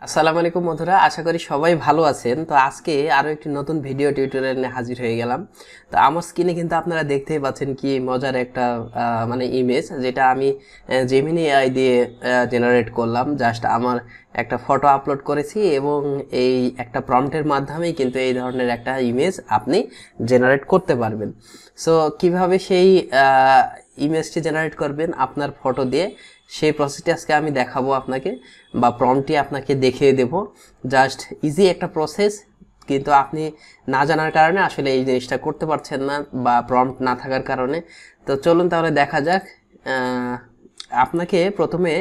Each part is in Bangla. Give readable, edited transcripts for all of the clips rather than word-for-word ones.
আসসালামু আলাইকুম বন্ধুরা, আশা করি সবাই ভালো আছেন। তো আজকে আরো একটি নতুন ভিডিও টিউটোরিয়াল নিয়ে হাজির হয়ে গেলাম। তো আমার স্ক্রিনে কিন্তু আপনারা দেখতেই পাচ্ছেন কি মজার একটা মানে ইমেজ, যেটা আমি জেমিনি এআই দিয়ে জেনারেট করলাম। জাস্ট আমার একটা ফটো আপলোড করেছি এবং এই একটা প্রম্পটের মাধ্যমেই কিন্তু এই ধরনের একটা ইমেজ আপনি জেনারেট করতে পারবেন। সো কিভাবে সেই ইমেজটি জেনারেট করবেন আপনার ফটো দিয়ে, সেই প্রসেসটি আজকে আমি দেখাবো আপনাকে, বা প্রম্পটটি আপনাকে দেখিয়ে দেব। জাস্ট ইজি একটা প্রসেস, কিন্তু আপনি না জানার কারণে আসলে এই জিনিসটা করতে পারছেন না, বা প্রম্পট না থাকার কারণে। তো চলুন তাহলে দেখা যাক। আপনাকে প্রথমে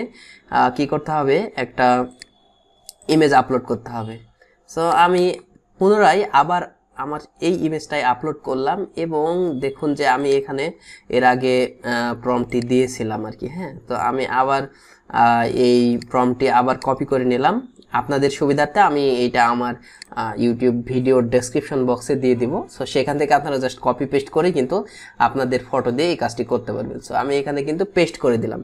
কি করতে হবে, একটা ইমেজ আপলোড করতে হবে। সো আমি পুনরায় আবার আমার এই ইমেজটাই আপলোড করলাম এবং দেখুন যে আমি এখানে এর আগে প্রম্পটটি দিয়েছিলাম আর কি। হ্যাঁ, তো আমি আবার এই প্রম্পটটি আবার কপি করে নিলাম। আপনাদের সুবিধার্থে আমি এইটা আমার ইউটিউব ভিডিওর ডেসক্রিপশন বক্সে দিয়ে দিব। সো সেখান থেকে আপনারা জাস্ট কপি পেস্ট করে কিন্তু আপনাদের ফটো দিয়ে এই কাজটি করতে পারবেন। সো আমি এখানে কিন্তু পেস্ট করে দিলাম।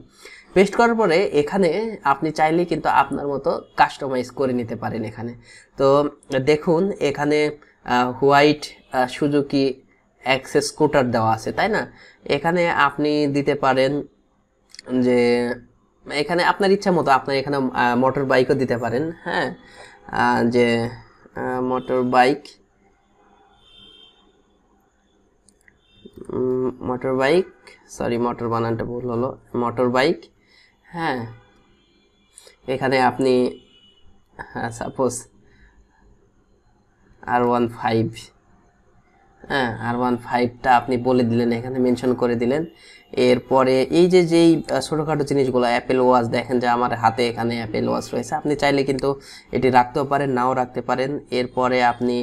পেস্ট করার পরে এখানে আপনি চাইলে কিন্তু আপনার মতো কাস্টমাইজ করে নিতে পারেন এখানে। তো দেখুন এখানে হোয়াইট সুজুকি অ্যাক্সেস স্কুটার দেওয়া আছে, তাই না? এখানে আপনি দিতে পারেন যে এখানে আপনার ইচ্ছা মতো আপনার এখানে মোটর বাইকও দিতে পারেন। হ্যাঁ, যে মোটর বাইক, সরি মোটর বানানটা ভুল হলো, মোটর বাইক। হ্যাঁ, এখানে আপনি সাপোজ R15, হ্যাঁ R15টা আপনি বলে দিলেন, এখানে মেনশন করে দিলেন। এরপরে এই যে যেই ছোটোখাটো জিনিসগুলো, অ্যাপেল ওয়াচ, দেখেন যে আমার হাতে এখানে অ্যাপেল ওয়াচ রয়েছে। আপনি চাইলে কিন্তু এটি রাখতেও পারেন, নাও রাখতে পারেন। এরপরে আপনি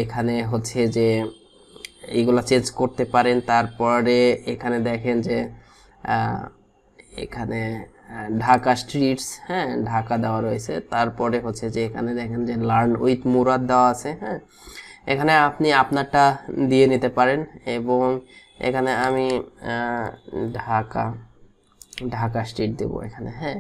এখানে হচ্ছে যে এইগুলো চেঞ্জ করতে পারেন। তারপরে এখানে দেখেন যে এখানে ঢাকা স্ট্রিটস, হ্যাঁ ঢাকা দেওয়া রয়েছে। তারপরে হচ্ছে যে এখানে দেখেন যে লার্ন উইথ মুরাদ দেওয়া আছে। হ্যাঁ, এখানে আপনি আপনারটা দিয়ে নিতে পারেন এবং এখানে আমি ঢাকা ঢাকা স্ট্রিট দেবো এখানে। হ্যাঁ,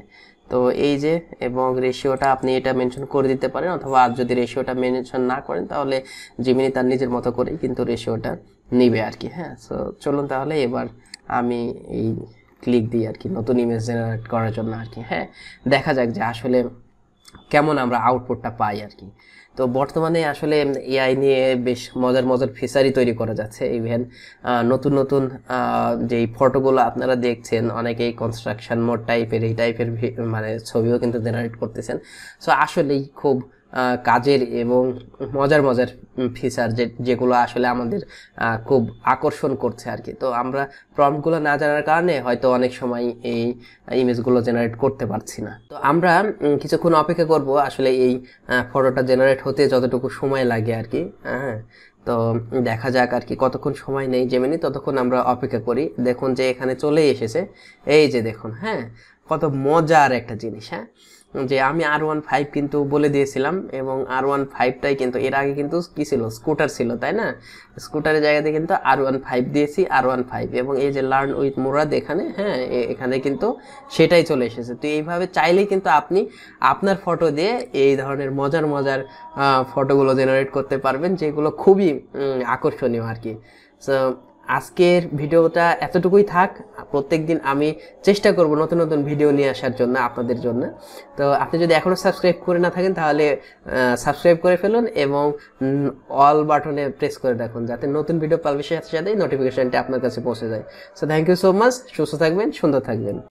তো এই যে, এবং রেশিওটা আপনি এটা মেনশন করে দিতে পারেন, অথবা আর যদি রেশিওটা মেনশন না করেন তাহলে জিমিনি তার নিজের মতো করেই কিন্তু রেশিওটা নিবে আর কি। হ্যাঁ, সো চলুন তাহলে এবার আমি এই ক্লিক দিই আর কি নতুন ইমেজ জেনারেট করার জন্য আর কি। হ্যাঁ, দেখা যাক যে আসলে কেমন আমরা আউটপুটটা পাই আর কি। তো বর্তমানে আসলে এআই নিয়ে বেশ মজার মজার ফিচারই তৈরি করা যাচ্ছে। ইভেন নতুন নতুন যেই ফটোগুলো আপনারা দেখছেন, অনেকেই কনস্ট্রাকশন মোড টাইপের এই টাইপের মানে ছবিও কিন্তু জেনারেট করতেছেন। সো আসলেই খুব কাজের এবং মজার মজার ফিচার যেগুলো আসলে আমাদের খুব আকর্ষণ করছে আর কি। তো আমরা প্রম্পটগুলো না জানার কারণে হয়তো অনেক সময় এই ইমেজগুলো জেনারেট করতে পারছি না। তো আমরা কিছুক্ষণ অপেক্ষা করব আসলে এই ফটোটা জেনারেট হতে যতটুকু সময় লাগে আর কি। হ্যাঁ, তো দেখা যাক আর কি কতক্ষণ সময় নেই জেমিনি, ততক্ষণ আমরা অপেক্ষা করি। দেখুন যে এখানে চলেই এসেছে, এই যে দেখুন। হ্যাঁ, কত মজার একটা জিনিস। হ্যাঁ, যে আমি R15 কিন্তু বলে দিয়েছিলাম, এবং R15টাই কিন্তু এর আগে কিন্তু কি ছিল, স্কুটার ছিল, তাই না? স্কুটারের জায়গাতে কিন্তু R15 দিয়েছি, R15, এবং এই যে লার্ন উইথ মুরাদ এখানে, হ্যাঁ এখানে কিন্তু সেটাই চলে এসেছে। তো এইভাবে চাইলেই কিন্তু আপনি আপনার ফটো দিয়ে এই ধরনের মজার মজার ফটোগুলো জেনারেট করতে পারবেন, যেগুলো খুবই আকর্ষণীয় আর কি। সো আজকের ভিডিওটা এতটুকুই থাক। প্রত্যেকদিন আমি চেষ্টা করব নতুন নতুন ভিডিও নিয়ে আসার জন্য আপনাদের জন্য। তো আপনি যদি এখনও সাবস্ক্রাইব করে না থাকেন তাহলে সাবস্ক্রাইব করে ফেলুন এবং অল বাটনে প্রেস করে রাখুন, যাতে নতুন ভিডিও পাবলিশের সাথে সাথেই নোটিফিকেশনটা আপনার কাছে পৌঁছে যায়। So thank you so much. সুস্থ থাকবেন, সুন্দর থাকবেন।